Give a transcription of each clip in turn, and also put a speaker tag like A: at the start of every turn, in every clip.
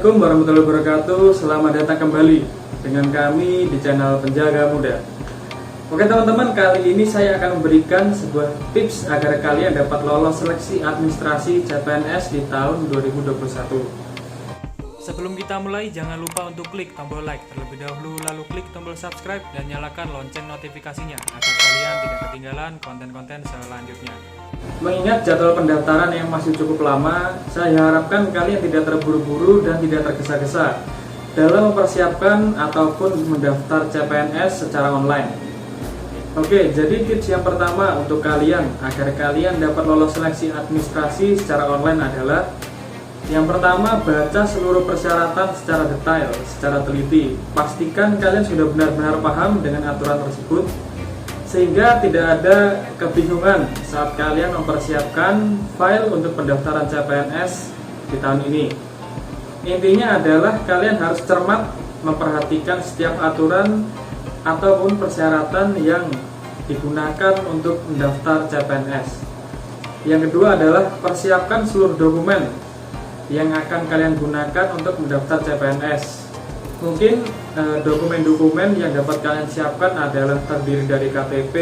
A: Assalamualaikum warahmatullahi wabarakatuh. Selamat datang kembali dengan kami di channel Penjaga Muda. Oke teman-teman, kali ini saya akan memberikan sebuah tips agar kalian dapat lolos seleksi administrasi CPNS di tahun 2021.
B: Sebelum kita mulai, jangan lupa untuk klik tombol like terlebih dahulu, lalu klik tombol subscribe dan nyalakan lonceng notifikasinya agar kalian tidak ketinggalan konten-konten selanjutnya.
A: Mengingat jadwal pendaftaran yang masih cukup lama, saya harapkan kalian tidak terburu-buru dan tidak tergesa-gesa dalam mempersiapkan ataupun mendaftar CPNS secara online. Oke, jadi tips yang pertama untuk kalian agar kalian dapat lolos seleksi administrasi secara online adalah: yang pertama, baca seluruh persyaratan secara detail, secara teliti. Pastikan kalian sudah benar-benar paham dengan aturan tersebut, sehingga tidak ada kebingungan saat kalian mempersiapkan file untuk pendaftaran CPNS di tahun ini. Intinya adalah kalian harus cermat memperhatikan setiap aturan ataupun persyaratan yang digunakan untuk mendaftar CPNS. Yang kedua adalah persiapkan seluruh dokumen yang akan kalian gunakan untuk mendaftar CPNS. Mungkin dokumen-dokumen yang dapat kalian siapkan adalah terdiri dari KTP,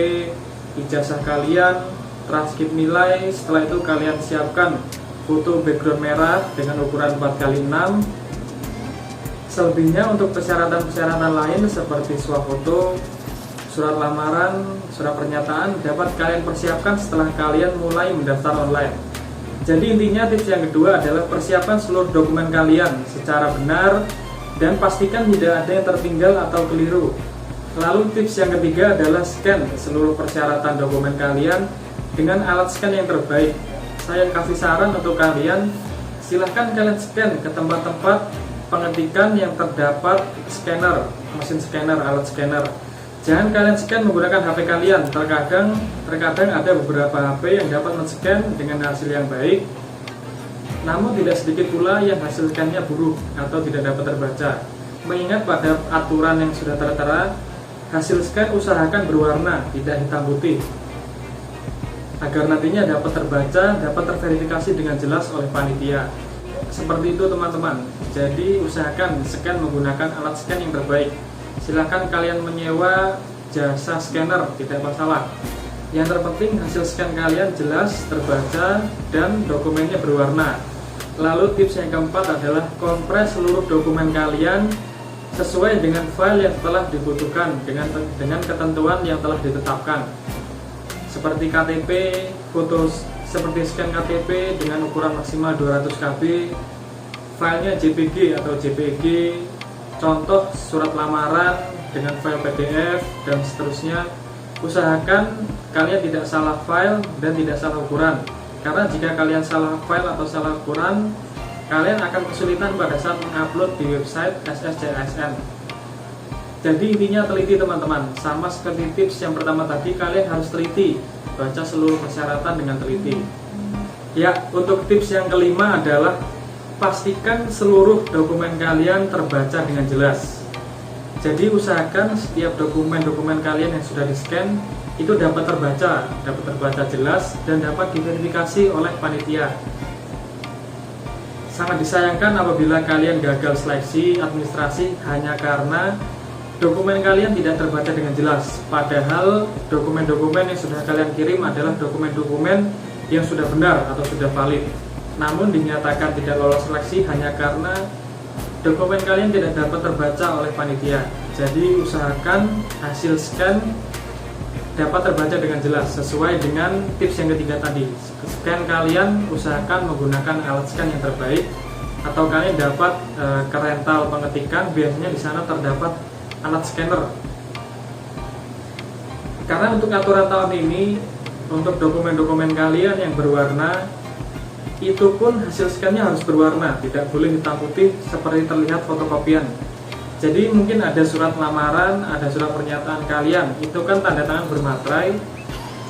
A: ijazah kalian, transkrip nilai. Setelah itu kalian siapkan foto background merah dengan ukuran 4x6. Selebihnya untuk persyaratan-persyaratan lain seperti swafoto, surat lamaran, surat pernyataan dapat kalian persiapkan setelah kalian mulai mendaftar online. Jadi intinya tips yang kedua adalah persiapkan seluruh dokumen kalian secara benar dan pastikan tidak ada yang tertinggal atau keliru. Lalu tips yang ketiga adalah scan seluruh persyaratan dokumen kalian dengan alat scan yang terbaik. Saya kasih saran untuk kalian, silahkan kalian scan ke tempat-tempat pengetikan yang terdapat scanner, mesin scanner, alat scanner. Jangan kalian scan menggunakan HP kalian. Terkadang ada beberapa HP yang dapat men-scan dengan hasil yang baik, namun tidak sedikit pula yang hasil scan-nya buruk atau tidak dapat terbaca. Mengingat pada aturan yang sudah tertera, hasil scan usahakan berwarna, tidak hitam putih, agar nantinya dapat terbaca, dapat terverifikasi dengan jelas oleh panitia. Seperti itu teman-teman. Jadi usahakan scan menggunakan alat scan yang terbaik. Silahkan kalian menyewa jasa scanner, tidak masalah. Yang terpenting hasil scan kalian jelas, terbaca, dan dokumennya berwarna. Lalu tips yang keempat adalah kompres seluruh dokumen kalian sesuai dengan file yang telah dibutuhkan dengan ketentuan yang telah ditetapkan. Seperti KTP, foto seperti scan KTP dengan ukuran maksimal 200 KB, filenya JPG atau JPG, contoh surat lamaran dengan file PDF, dan seterusnya. Usahakan kalian tidak salah file dan tidak salah ukuran, karena jika kalian salah file atau salah ukuran, kalian akan kesulitan pada saat mengupload di website SSCSN. Jadi intinya teliti teman-teman. Sama seperti tips yang pertama tadi, kalian harus teliti, baca seluruh persyaratan dengan teliti. Ya, untuk tips yang kelima adalah pastikan seluruh dokumen kalian terbaca dengan jelas. Jadi usahakan setiap dokumen-dokumen kalian yang sudah di-scan itu dapat terbaca jelas dan dapat diverifikasi oleh panitia. Sangat disayangkan apabila kalian gagal seleksi administrasi hanya karena dokumen kalian tidak terbaca dengan jelas. Padahal dokumen-dokumen yang sudah kalian kirim adalah dokumen-dokumen yang sudah benar atau sudah valid. Namun dinyatakan tidak lolos seleksi hanya karena dokumen kalian tidak dapat terbaca oleh panitia. Jadi usahakan hasil scan dapat terbaca dengan jelas sesuai dengan tips yang ketiga tadi. Scan kalian usahakan menggunakan alat scan yang terbaik, atau kalian dapat ke rental pengetikan, biasanya di sana terdapat alat scanner. Karena untuk aturan tahun ini, untuk dokumen-dokumen kalian yang berwarna, itu pun hasil scan-nya harus berwarna, tidak boleh hitam putih seperti terlihat fotokopian. Jadi mungkin ada surat lamaran, ada surat pernyataan kalian, itu kan tanda tangan bermaterai.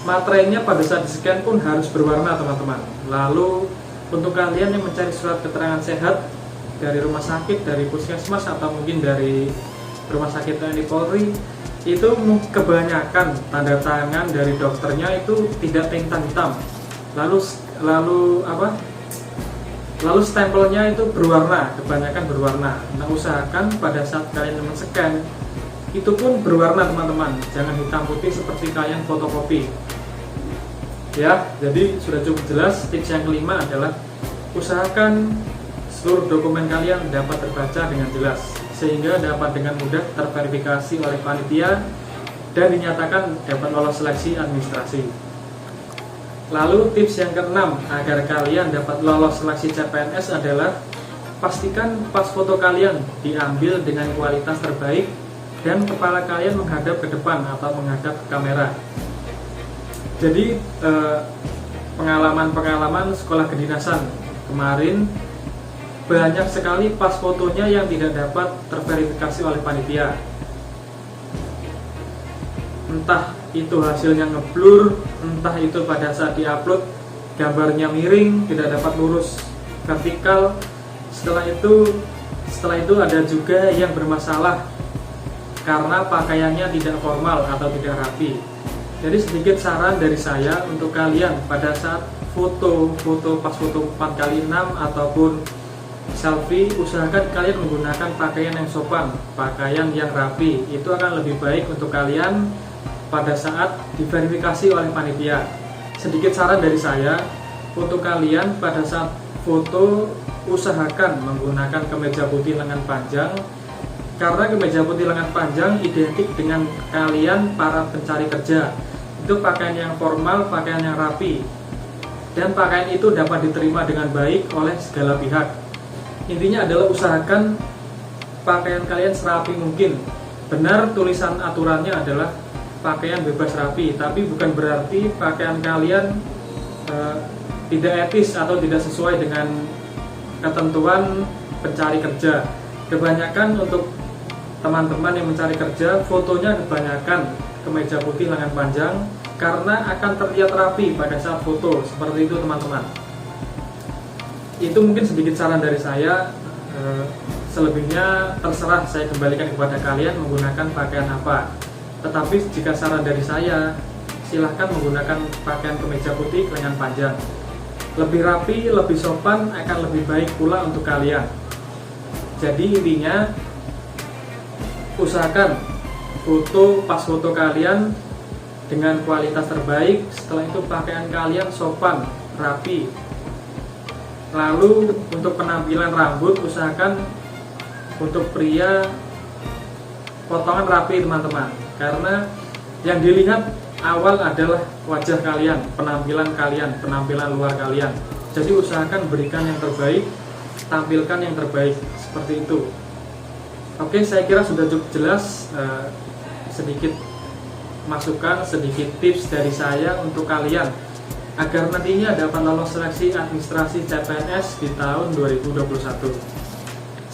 A: Materainya pada saat di scan pun harus berwarna teman-teman. Lalu untuk kalian yang mencari surat keterangan sehat dari rumah sakit, dari puskesmas, atau mungkin dari rumah sakit TNI Polri, itu kebanyakan tanda tangan dari dokternya itu tidak hitam. Lalu Lalu stempelnya itu berwarna, kebanyakan berwarna. Nah, usahakan pada saat kalian men-scan itu pun berwarna teman-teman, jangan hitam putih seperti kalian fotokopi. Ya, jadi sudah cukup jelas. Tips yang kelima adalah usahakan seluruh dokumen kalian dapat terbaca dengan jelas, sehingga dapat dengan mudah terverifikasi oleh panitia dan dinyatakan dapat lolos seleksi administrasi. Lalu tips yang keenam agar kalian dapat lolos seleksi CPNS adalah pastikan pas foto kalian diambil dengan kualitas terbaik dan kepala kalian menghadap ke depan atau menghadap ke kamera. Jadi pengalaman sekolah kedinasan kemarin banyak sekali pas fotonya yang tidak dapat terverifikasi oleh panitia. Entah itu hasilnya ngeblur, entah itu pada saat diupload gambarnya miring, tidak dapat lurus vertikal. Setelah itu ada juga yang bermasalah karena pakaiannya tidak formal atau tidak rapi. Jadi sedikit saran dari saya untuk kalian pada saat foto pas foto 4x6 ataupun selfie, usahakan kalian menggunakan pakaian yang sopan, pakaian yang rapi. Itu akan lebih baik untuk kalian pada saat diverifikasi oleh panitia. Sedikit saran dari saya untuk kalian pada saat foto, usahakan menggunakan kemeja putih lengan panjang, karena kemeja putih lengan panjang identik dengan kalian para pencari kerja. Itu pakaian yang formal, pakaian yang rapi, dan pakaian itu dapat diterima dengan baik oleh segala pihak. Intinya adalah usahakan pakaian kalian serapi mungkin. Benar, tulisan aturannya adalah pakaian bebas rapi, tapi bukan berarti pakaian kalian tidak etis atau tidak sesuai dengan ketentuan pencari kerja. Kebanyakan untuk teman-teman yang mencari kerja, fotonya kebanyakan kemeja putih lengan panjang karena akan terlihat rapi pada saat foto. Seperti itu teman-teman. Itu mungkin sedikit saran dari saya. Selebihnya terserah, saya kembalikan kepada kalian menggunakan pakaian apa. Tetapi jika saran dari saya, silahkan menggunakan pakaian kemeja putih lengan panjang. Lebih rapi, lebih sopan, akan lebih baik pula untuk kalian. Jadi intinya, usahakan pas foto kalian dengan kualitas terbaik. Setelah itu pakaian kalian sopan, rapi. Lalu untuk penampilan rambut, usahakan untuk pria potongan rapi teman-teman, karena yang dilihat awal adalah wajah kalian, penampilan luar kalian. Jadi usahakan berikan yang terbaik, tampilkan yang terbaik, seperti itu. Oke, saya kira sudah cukup jelas. Sedikit masukan, sedikit tips dari saya untuk kalian agar nantinya dapat lolos seleksi administrasi CPNS di tahun 2021.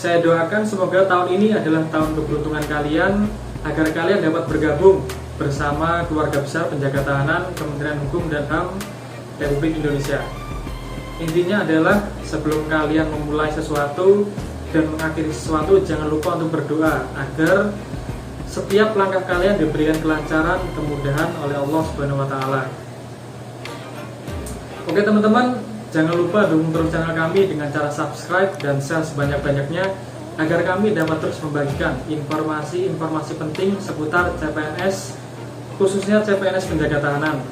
A: Saya doakan semoga tahun ini adalah tahun keberuntungan kalian, agar kalian dapat bergabung bersama keluarga besar penjaga tahanan Kementerian Hukum dan HAM Republik Indonesia. Intinya adalah sebelum kalian memulai sesuatu dan mengakhiri sesuatu, jangan lupa untuk berdoa agar setiap langkah kalian diberikan kelancaran, kemudahan oleh Allah Subhanahu wa Ta'ala. Oke teman-teman, jangan lupa dukung terus channel kami dengan cara subscribe dan share sebanyak-banyaknya agar kami dapat terus membagikan informasi-informasi penting seputar CPNS, khususnya CPNS penjaga tahanan.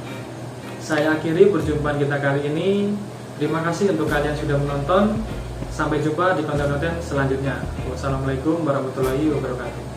A: Saya akhiri perjumpaan kita kali ini. Terima kasih untuk kalian sudah menonton. Sampai jumpa di konten-konten selanjutnya. Wassalamualaikum warahmatullahi wabarakatuh.